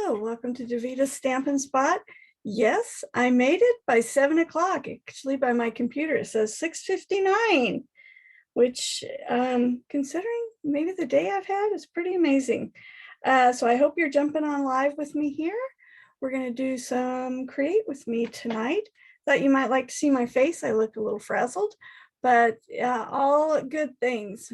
Hello, welcome to Davita's Stampin' Spot. Yes, I made it by 7 o'clock. Actually, by my computer, it says 6:59, which considering maybe the day I've had is pretty amazing. So I hope you're jumping on live with me here. We're going to do some Create with me tonight. Thought you might like to see my face. I look a little frazzled, but all good things.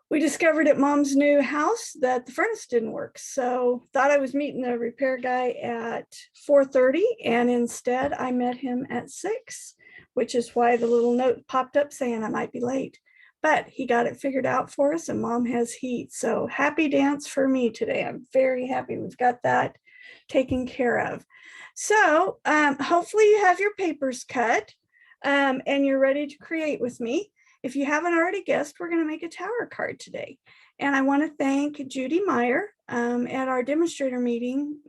We discovered at Mom's new house that the furnace didn't work. So thought I was meeting the repair guy at 4:30, and instead I met him at 6, which is why the little note popped up saying I might be late. But he got it figured out for us, and Mom has heat. So happy dance for me today. I'm very happy we've got that taken care of. So hopefully you have your papers cut and you're ready to create with me. If you haven't already guessed, we're going to make a tower card today. And I want to thank Judy Meier at our demonstrator meeting,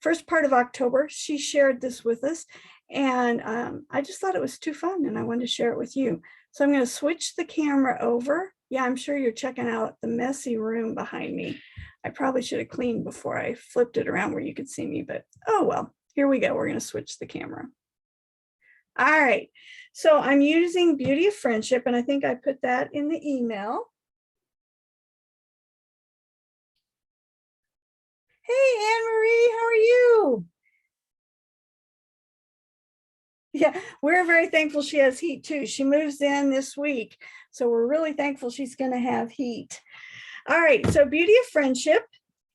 first part of October. She shared this with us, and I just thought it was too fun, and I wanted to share it with you. So I'm going to switch the camera over. Yeah, I'm sure you're checking out the messy room behind me. I probably should have cleaned before I flipped it around where you could see me, but oh well, here we go. We're going to switch the camera. All right, so I'm using Beauty of Friendship, and I think I put that in the email. Hey, Anne-Marie, how are you? Yeah, we're very thankful she has heat too. She moves in this week, so we're really thankful she's going to have heat. All right, so Beauty of Friendship,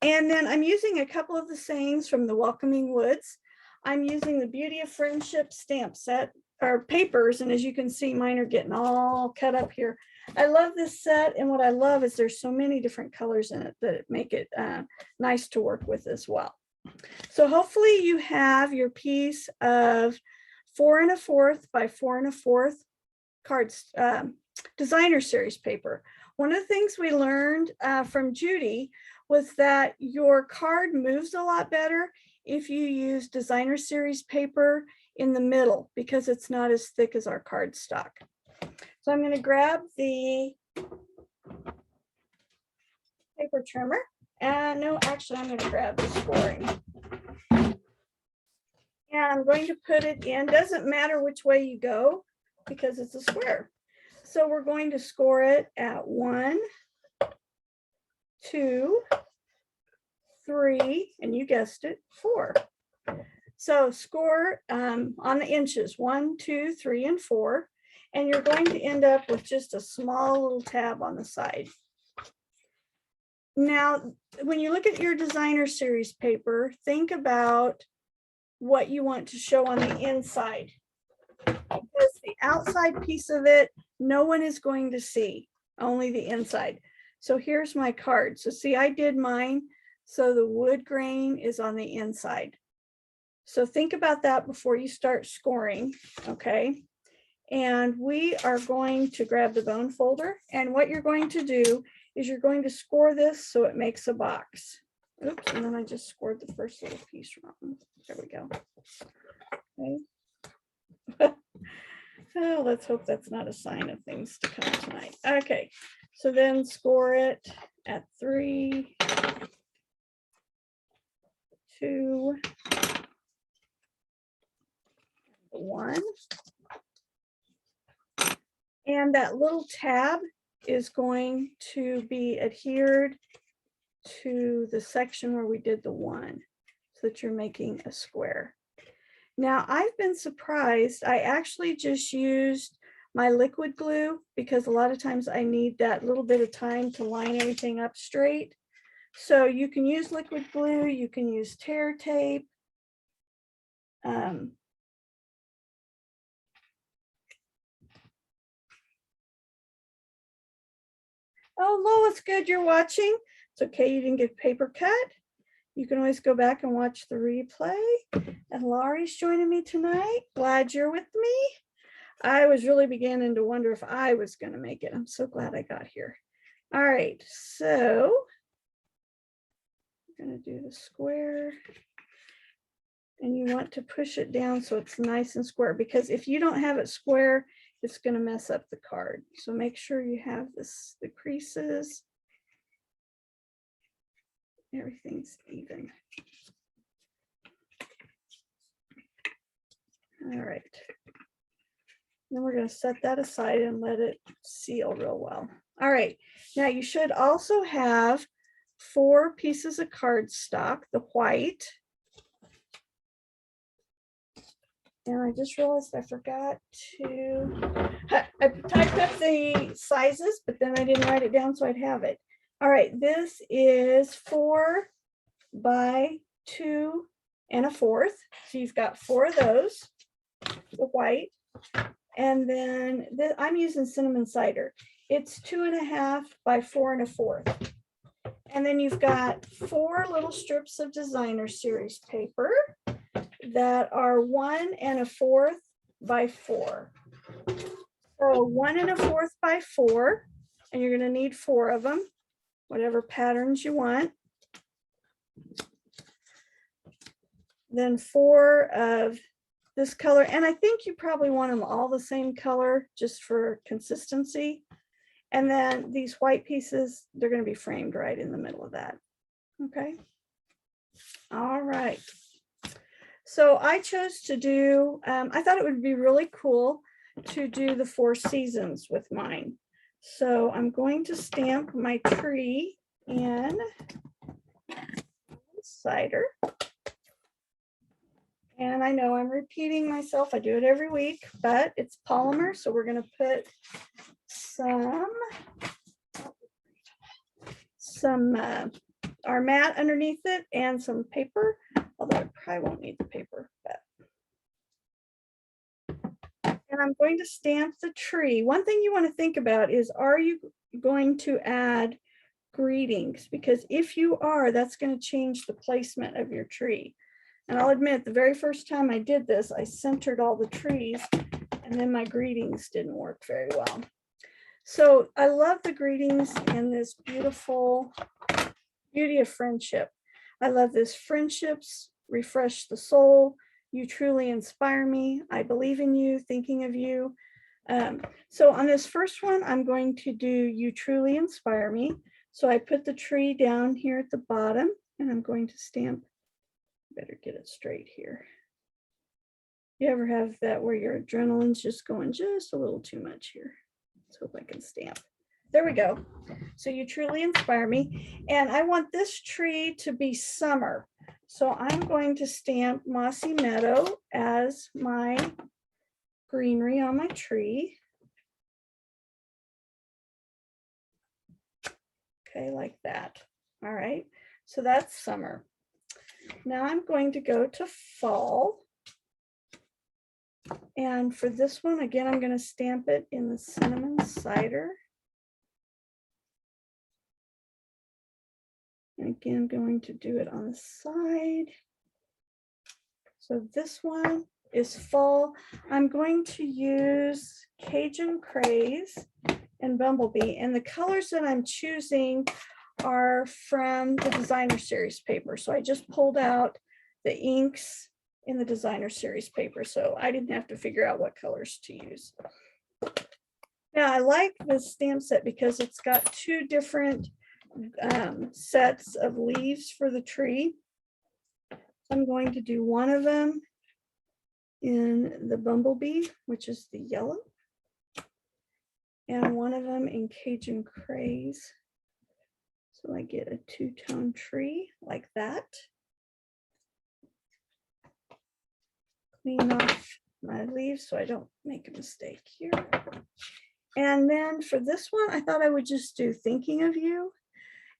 and then I'm using a couple of the sayings from the Welcoming Woods. I'm using the Beauty of Friendship stamp set, or papers, and as you can see, mine are getting all cut up here. I love this set, and what I love is there's so many different colors in it that make it nice to work with as well. So hopefully you have your piece of 4 1/4 by 4 1/4 cards, designer series paper. One of the things we learned from Judy was that your card moves a lot better if you use designer series paper in the middle, because it's not as thick as our cardstock. So I'm going to grab the paper trimmer, and no, actually I'm going to grab the scoring, and I'm going to put it in. Doesn't matter which way you go because it's a square. So we're going to score it at 1, 2, 3, and you guessed it, 4. So score on the inches, 1, 2, 3, and 4, and you're going to end up with just a small little tab on the side. Now, when you look at your designer series paper, think about what you want to show on the inside, because the outside piece of it, no one is going to see, only the inside. So here's my card. So see, I did mine, so the wood grain is on the inside. So think about that before you start scoring, okay? And we are going to grab the bone folder, and what you're going to do is you're going to score this so it makes a box. Oops, and then I just scored the first little piece wrong. There we go. Okay. Oh, let's hope that's not a sign of things to come tonight. Okay, so then score it at 3, 2, 1. And that little tab is going to be adhered to the section where we did the 1, so that you're making a square. Now, I've been surprised. I actually just used my liquid glue because a lot of times I need that little bit of time to line everything up straight. So you can use liquid glue, you can use tear tape. Oh, Lois, good you're watching. It's okay you didn't get paper cut. You can always go back and watch the replay. And Laurie's joining me tonight. Glad you're with me. I was really beginning to wonder if I was going to make it. I'm so glad I got here. All right, so I'm going to do the square. And you want to push it down so it's nice and square, because if you don't have it square, it's going to mess up the card. So make sure you have the creases everything's even. All right. Then we're going to set that aside and let it seal real well. All right. Now you should also have 4 pieces of cardstock, the white. And I just realized I forgot to, I typed up the sizes, but then I didn't write it down so I'd have it. All right, this is 4 by 2 1/4. So you've got 4 of those, the white. And then I'm using cinnamon cider. It's 2 1/2 by 4 1/4. And then you've got 4 little strips of designer series paper that are 1 1/4 by 4. So 1 1/4 by 4, and you're going to need 4 of them, whatever patterns you want. Then 4 of this color, and I think you probably want them all the same color just for consistency. And then these white pieces, they're going to be framed right in the middle of that. Okay. All right. So I chose to do, I thought it would be really cool to do the 4 seasons with mine. So I'm going to stamp my tree in cider. And I know I'm repeating myself. I do it every week, but it's polymer. So we're going to put some our mat underneath it and some paper, although I probably won't need the paper. But. And I'm going to stamp the tree. One thing you want to think about is, are you going to add greetings? Because if you are, that's going to change the placement of your tree. And I'll admit, the very first time I did this, I centered all the trees, and then my greetings didn't work very well. So I love the greetings in this beautiful beauty of friendship. I love this: friendships refresh the soul. You truly inspire me. I believe in you, thinking of you. So on this first one, I'm going to do you truly inspire me. So I put the tree down here at the bottom, and I'm going to stamp. Better get it straight here. You ever have that where your adrenaline's just going just a little too much here? Let's hope I can stamp. There we go. So you truly inspire me. And I want this tree to be summer. So I'm going to stamp Mossy Meadow as my greenery on my tree. Okay, like that. All right. So that's summer. Now I'm going to go to fall. And for this one, again, I'm going to stamp it in the cinnamon cider. And again, I'm going to do it on the side. So this one is fall. I'm going to use Cajun Craze and Bumblebee. And the colors that I'm choosing are from the designer series paper. So I just pulled out the inks in the designer series paper, so I didn't have to figure out what colors to use. Now I like this stamp set because it's got 2 different sets of leaves for the tree. So I'm going to do one of them in the Bumblebee, which is the yellow, and one of them in Cajun Craze. So I get a 2-tone tree like that. Clean off my leaves so I don't make a mistake here. And then for this one, I thought I would just do thinking of you.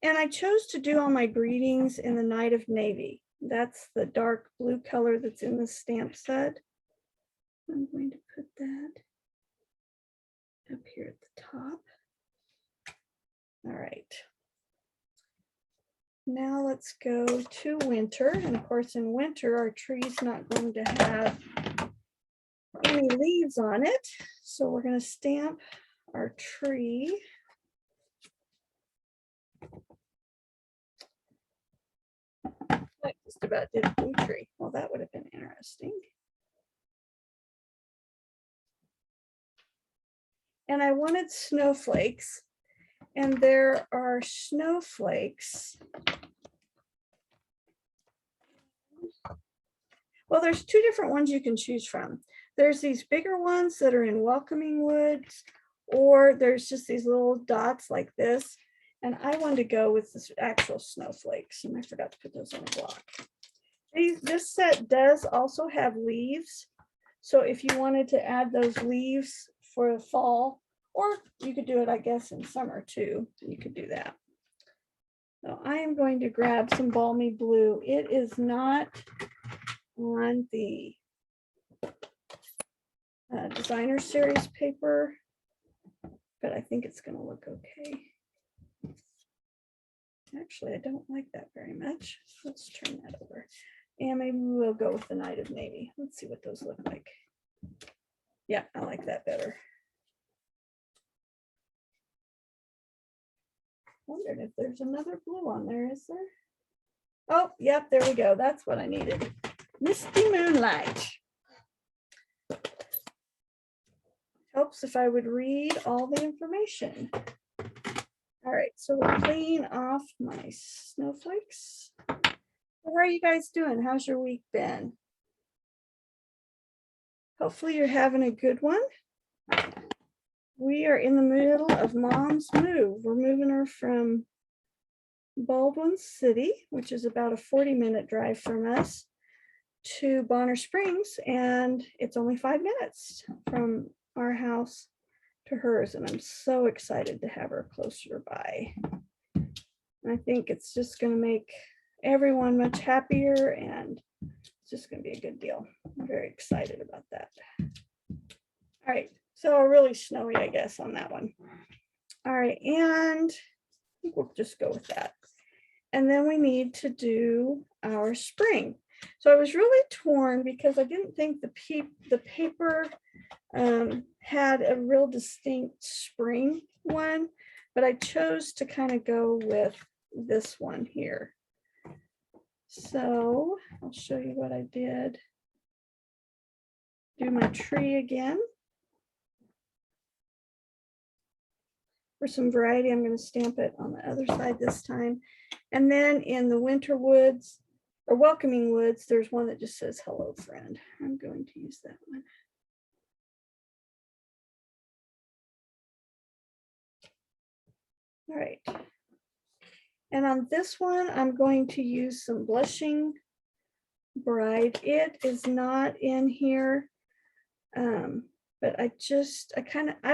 And I chose to do all my greetings in the Night of Navy. That's the dark blue color that's in the stamp set. I'm going to put that up here at the top. All right. Now let's go to winter. And of course, in winter, our tree's not going to have any leaves on it. So we're going to stamp our tree. I just about did a blue tree. Well, that would have been interesting. And I wanted snowflakes. And there are snowflakes Well, there's two different ones you can choose from. There's these bigger ones that are in welcoming woods, or there's just these little dots like this. And I wanted to go with this actual snowflakes, and I forgot to put those on a block. This set does also have leaves. So if you wanted to add those leaves for the fall, or you could do it, I guess, in summer too, you could do that. So I am going to grab some balmy blue. It is not on the designer series paper, but I think it's going to look okay. Actually, I don't like that very much. Let's turn that over. And maybe we'll go with the Night of Navy. Let's see what those look like. Yeah, I like that better. Wondered if there's another blue on there, is there? Oh, yep, there we go. That's what I needed. Misty Moonlight. Helps if I would read all the information. All right, so we're cleaning off my snowflakes. How are you guys doing? How's your week been? Hopefully you're having a good one. We are in the middle of Mom's move. We're moving her from Baldwin City, which is about a 40-minute drive from us, to Bonner Springs, and it's only 5 minutes from our house to hers, and I'm so excited to have her closer by. I think it's just going to make everyone much happier, and it's just going to be a good deal. I'm very excited about that. All right, so really snowy, I guess, on that one. All right, and I think we'll just go with that. And then we need to do our spring. So I was really torn because I didn't think the paper had a real distinct spring one, but I chose to kind of go with this one here. So I'll show you what I did. Do my tree again. For some variety, I'm going to stamp it on the other side this time. And then in the winter woods or welcoming woods, there's one that just says hello friend. I'm going to use that one. All right. And on this one, I'm going to use some Blushing Bride. It is not in here, but I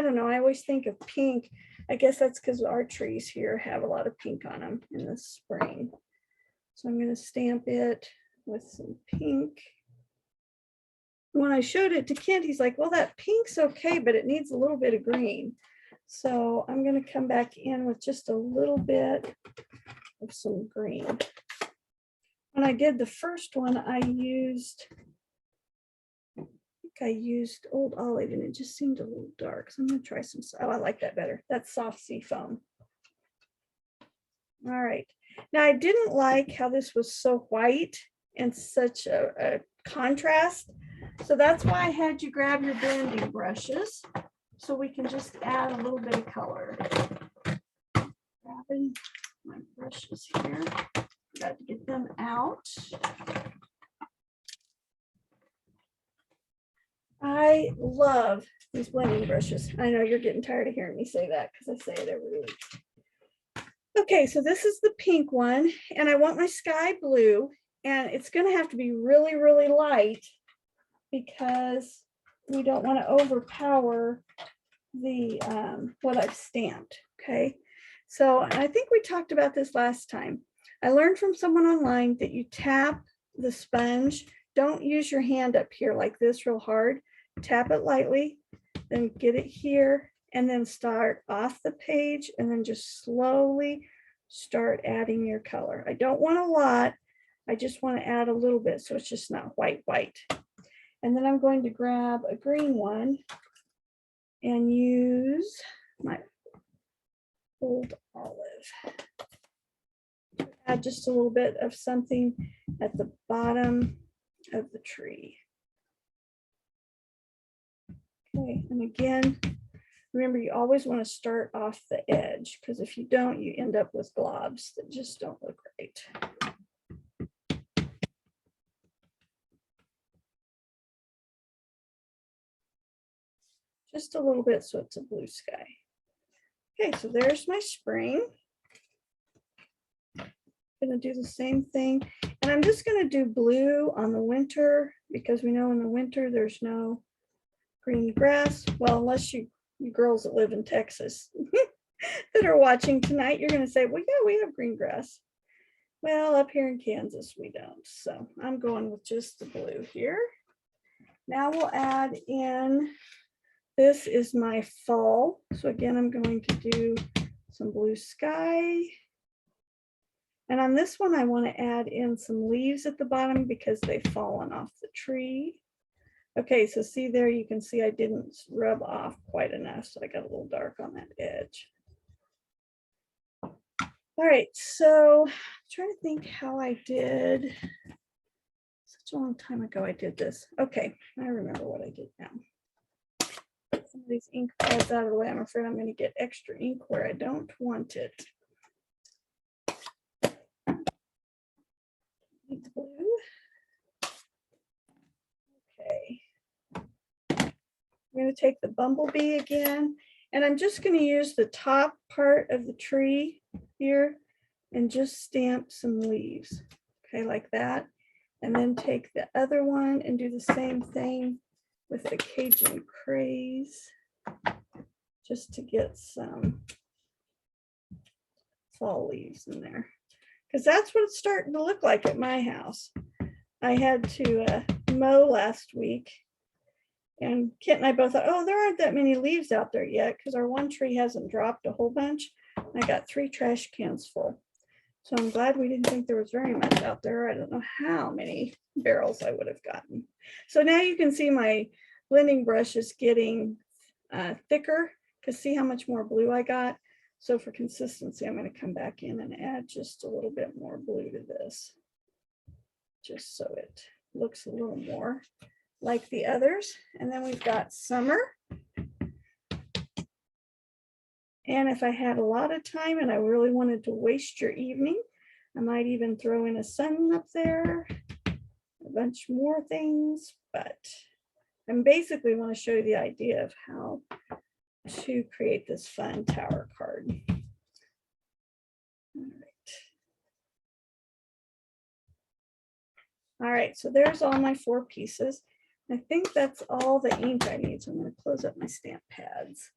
don't know, I always think of pink. I guess that's because our trees here have a lot of pink on them in the spring. So I'm going to stamp it with some pink. When I showed it to Kent, he's like, well, that pink's okay, but it needs a little bit of green. So I'm going to come back in with just a little bit of some green. When I did the first one, I used Old Olive, and it just seemed a little dark. So I'm going to try some. Oh, I like that better. That's Soft Sea Foam. All right. Now I didn't like how this was so white and such a contrast. So that's why I had you grab your blending brushes so we can just add a little bit of color. Grabbing my brushes here. Got to get them out. I love these blending brushes. I know you're getting tired of hearing me say that because I say it every week. Okay, so this is the pink one, and I want my sky blue, and it's going to have to be really, really light because we don't want to overpower the what I've stamped. Okay, so I think we talked about this last time. I learned from someone online that you tap the sponge. Don't use your hand up here like this real hard. Tap it lightly, then get it here, and then start off the page, and then just slowly start adding your color. I don't want a lot. I just want to add a little bit so it's just not white. And then I'm going to grab a green one and use my Old Olive. Add just a little bit of something at the bottom of the tree. Okay, and again, remember you always want to start off the edge because if you don't, you end up with globs that just don't look right. just a little bit so it's a blue sky. Okay, so there's my spring. Going to do the same thing, and I'm just going to do blue on the winter because we know in the winter there's no green grass. Well, unless you girls that live in Texas that are watching tonight, you're going to say, well, yeah, we have green grass. Well, up here in Kansas, we don't. So I'm going with just the blue here. Now we'll add in, this is my fall. So again, I'm going to do some blue sky. And on this one, I want to add in some leaves at the bottom because they've fallen off the tree. Okay, so see there, you can see I didn't rub off quite enough, so I got a little dark on that edge. All right, so I'm trying to think how I did. Such a long time ago I did this. Okay, I remember what I did now. Get some of these ink pads out of the way. I'm afraid I'm going to get extra ink where I don't want it. Need the blue. Okay. I'm going to take the bumblebee again, and I'm just going to use the top part of the tree here and just stamp some leaves, okay, like that. And then take the other one and do the same thing with the Cajun craze, just to get some fall leaves in there, because that's what it's starting to look like at my house. I had to mow last week, and Kent and I both thought, oh, there aren't that many leaves out there yet because our one tree hasn't dropped a whole bunch. I got 3 trash cans full. So I'm glad we didn't think there was very much out there. I don't know how many barrels I would have gotten. So now you can see my blending brush is getting thicker, because see how much more blue I got. So for consistency, I'm going to come back in and add just a little bit more blue to this, just so it looks a little more like the others. And then we've got summer. And if I had a lot of time and I really wanted to waste your evening, I might even throw in a sun up there, a bunch more things, but I basically want to show you the idea of how to create this fun tower card. All right, so there's all my 4 pieces. I think that's all the ink I need, so I'm going to close up my stamp pads.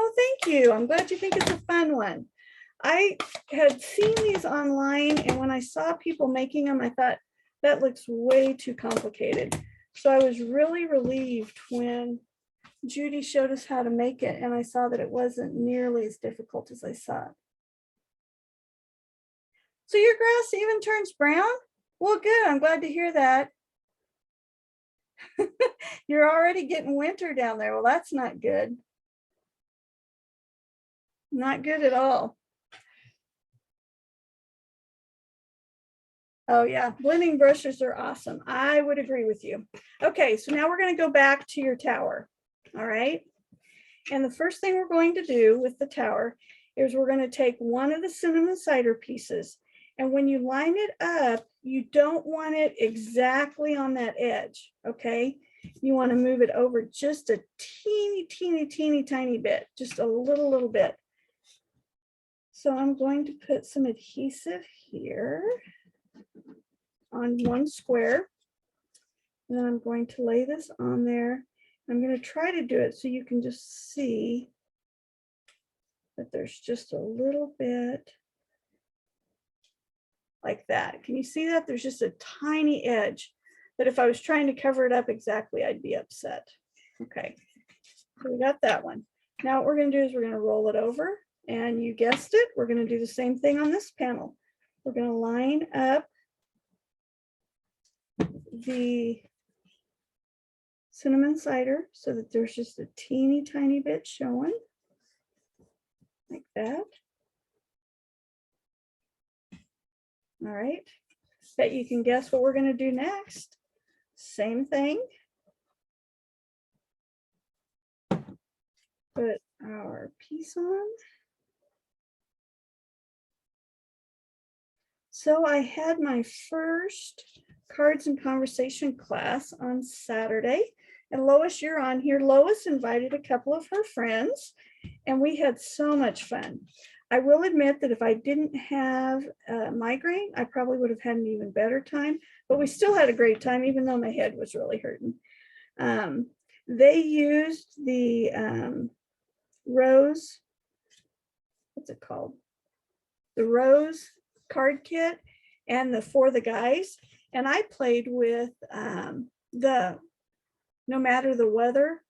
Oh, thank you. I'm glad you think it's a fun one. I had seen these online, and when I saw people making them, I thought that looks way too complicated. So I was really relieved when Judy showed us how to make it, and I saw that it wasn't nearly as difficult as I thought. So your grass even turns brown? Well, good. I'm glad to hear that. You're already getting winter down there. Well, that's not good. Not good at all. Oh yeah, blending brushes are awesome. I would agree with you. Okay, so now we're going to go back to your tower. All right. And the first thing we're going to do with the tower is we're going to take one of the cinnamon cider pieces. And when you line it up, you don't want it exactly on that edge. Okay. You want to move it over just a teeny tiny bit, just a little bit. So I'm going to put some adhesive here on one square. And then I'm going to lay this on there. I'm going to try to do it so you can just see that there's just a little bit like that. Can you see that? There's just a tiny edge that if I was trying to cover it up exactly, I'd be upset. Okay, so we got that one. Now what we're going to do is we're going to roll it over, and you guessed it, we're going to do the same thing on this panel. We're going to line up the cinnamon cider so that there's just a teeny tiny bit showing like that. All right, bet you can guess what we're going to do next. Same thing. Put our piece on. So I had my first cards and conversation class on Saturday. And Lois, you're on here. Lois invited a couple of her friends, and we had so much fun. I will admit that if I didn't have a migraine, I probably would have had an even better time, but we still had a great time, even though my head was really hurting. They used the Rose, what's it called? The Rose card kit and the For the Guys. And I played with the No Matter the Weather,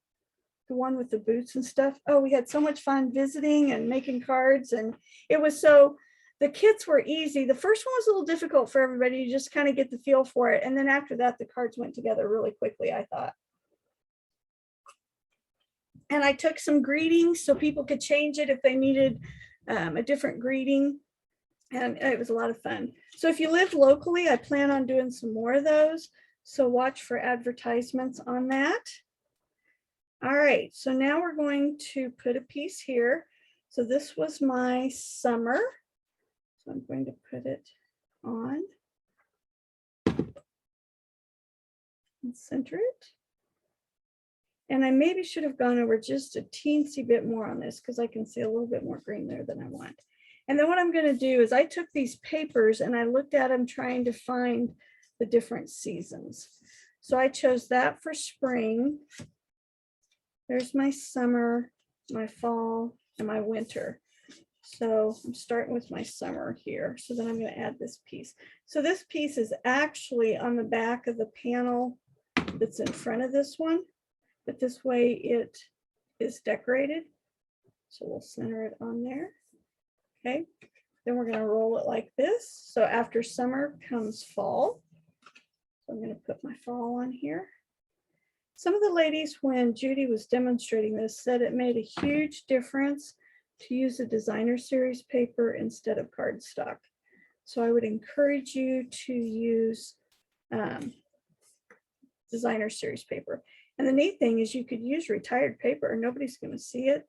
the one with the boots and stuff. Oh, we had so much fun visiting and making cards. And it was the kits were easy. The first one was a little difficult for everybody to just kind of get the feel for it. And then after that, the cards went together really quickly, I thought. And I took some greetings so people could change it if they needed a different greeting. And it was a lot of fun. So if you live locally, I plan on doing some more of those. So watch for advertisements on that. All right, so now we're going to put a piece here. So this was my summer. So I'm going to put it on and center it. And I maybe should have gone over just a teensy bit more on this because I can see a little bit more green there than I want. And then what I'm going to do is I took these papers and I looked at them trying to find the different seasons. So I chose that for spring. There's my summer, my fall, and my winter. So I'm starting with my summer here. So then I'm going to add this piece. So this piece is actually on the back of the panel that's in front of this one. But this way it is decorated. So we'll center it on there. Okay, then we're going to roll it like this. So after summer comes fall. So I'm going to put my fall on here. Some of the ladies, when Judy was demonstrating this, said it made a huge difference to use a designer series paper instead of cardstock. So I would encourage you to use designer series paper. And the neat thing is you could use retired paper and nobody's going to see it.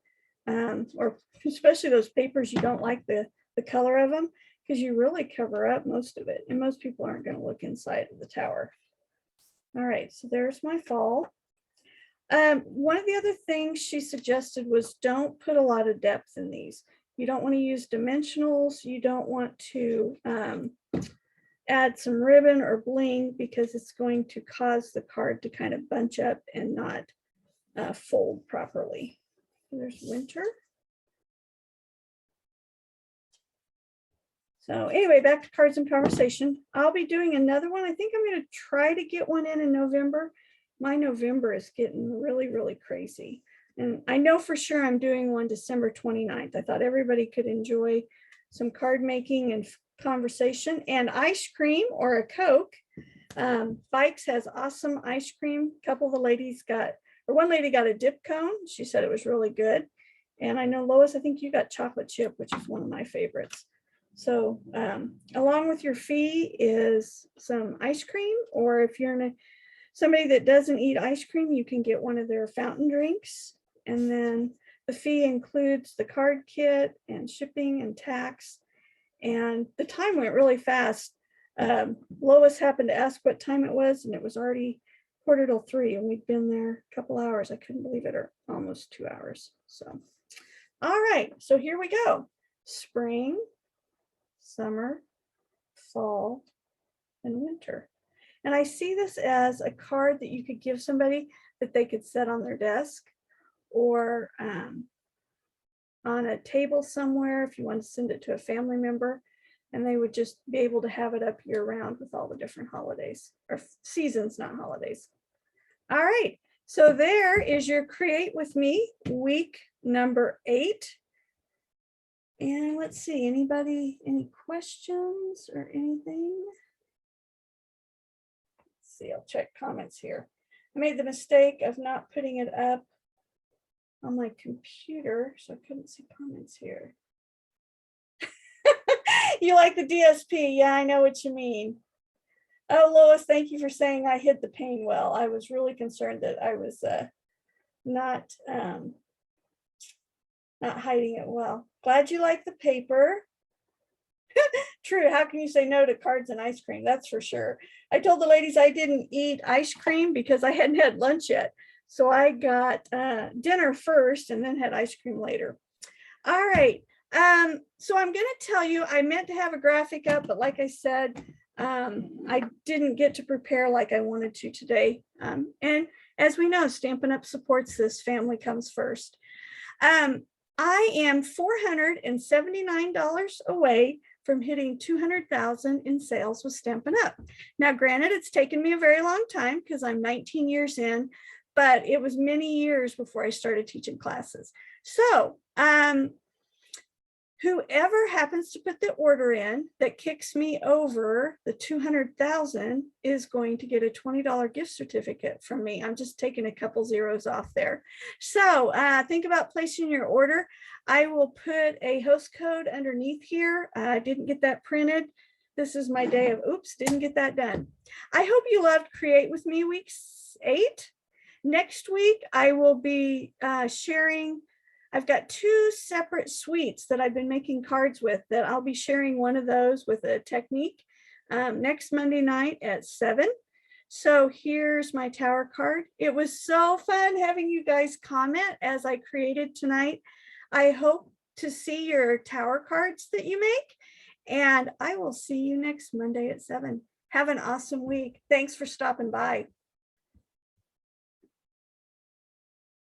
Or especially those papers you don't like the color of them, because you really cover up most of it. And most people aren't going to look inside of the tower. All right, so there's my fall. One of the other things she suggested was don't put a lot of depth in these. You don't want to use dimensionals. You don't want to add some ribbon or bling because it's going to cause the card to kind of bunch up and not fold properly. There's winter. So anyway, back to cards and conversation. I'll be doing another one. I think I'm going to try to get one in November. My November is getting really, really crazy. And I know for sure I'm doing one December 29th. I thought everybody could enjoy some card making and conversation and ice cream or a Coke. Bikes has awesome ice cream. A couple of the ladies got, or one lady got a dip cone. She said it was really good. And I know, Lois, I think you got chocolate chip, which is one of my favorites. So along with your fee is some ice cream, or if you're somebody that doesn't eat ice cream, you can get one of their fountain drinks. And then the fee includes the card kit and shipping and tax. And the time went really fast. Lois happened to ask what time it was, and it was already 2:45, and we'd been there a couple hours. I couldn't believe it, or almost 2 hours. So, all right, so here we go. Spring, summer, fall, and winter. And I see this as a card that you could give somebody that they could set on their desk or on a table somewhere if you want to send it to a family member, and they would just be able to have it up year round with all the different holidays or seasons, not holidays. All right, so there is your Create With Me week number 8. And let's see, anybody, any questions or anything? Let's see, I'll check comments here. I made the mistake of not putting it up on my computer, so I couldn't see comments here. You like the DSP? Yeah, I know what you mean. Oh, Lois, thank you for saying I hid the pain well. I was really concerned that I was not hiding it well. Glad you like the paper. True, how can you say no to cards and ice cream? That's for sure. I told the ladies I didn't eat ice cream because I hadn't had lunch yet. So I got dinner first and then had ice cream later. All right. So I'm going to tell you, I meant to have a graphic up, but like I said, I didn't get to prepare like I wanted to today. And as we know, Stampin' Up! Supports this. Family comes first. I am $479 away from hitting 200,000 in sales with Stampin' Up! Now, granted, it's taken me a very long time because I'm 19 years in, but it was many years before I started teaching classes. So, whoever happens to put the order in that kicks me over the 200,000 is going to get a $20 gift certificate from me. I'm just taking a couple zeros off there. So think about placing your order. I will put a host code underneath here. I didn't get that printed. This is my day of, oops, didn't get that done. I hope you loved Create With Me week 8. Next week, I will be sharing. I've got 2 separate suites that I've been making cards with that I'll be sharing one of those with a technique next Monday night at 7. So here's my tower card. It was so fun having you guys comment as I created tonight. I hope to see your tower cards that you make, and I will see you next Monday at 7. Have an awesome week. Thanks for stopping by.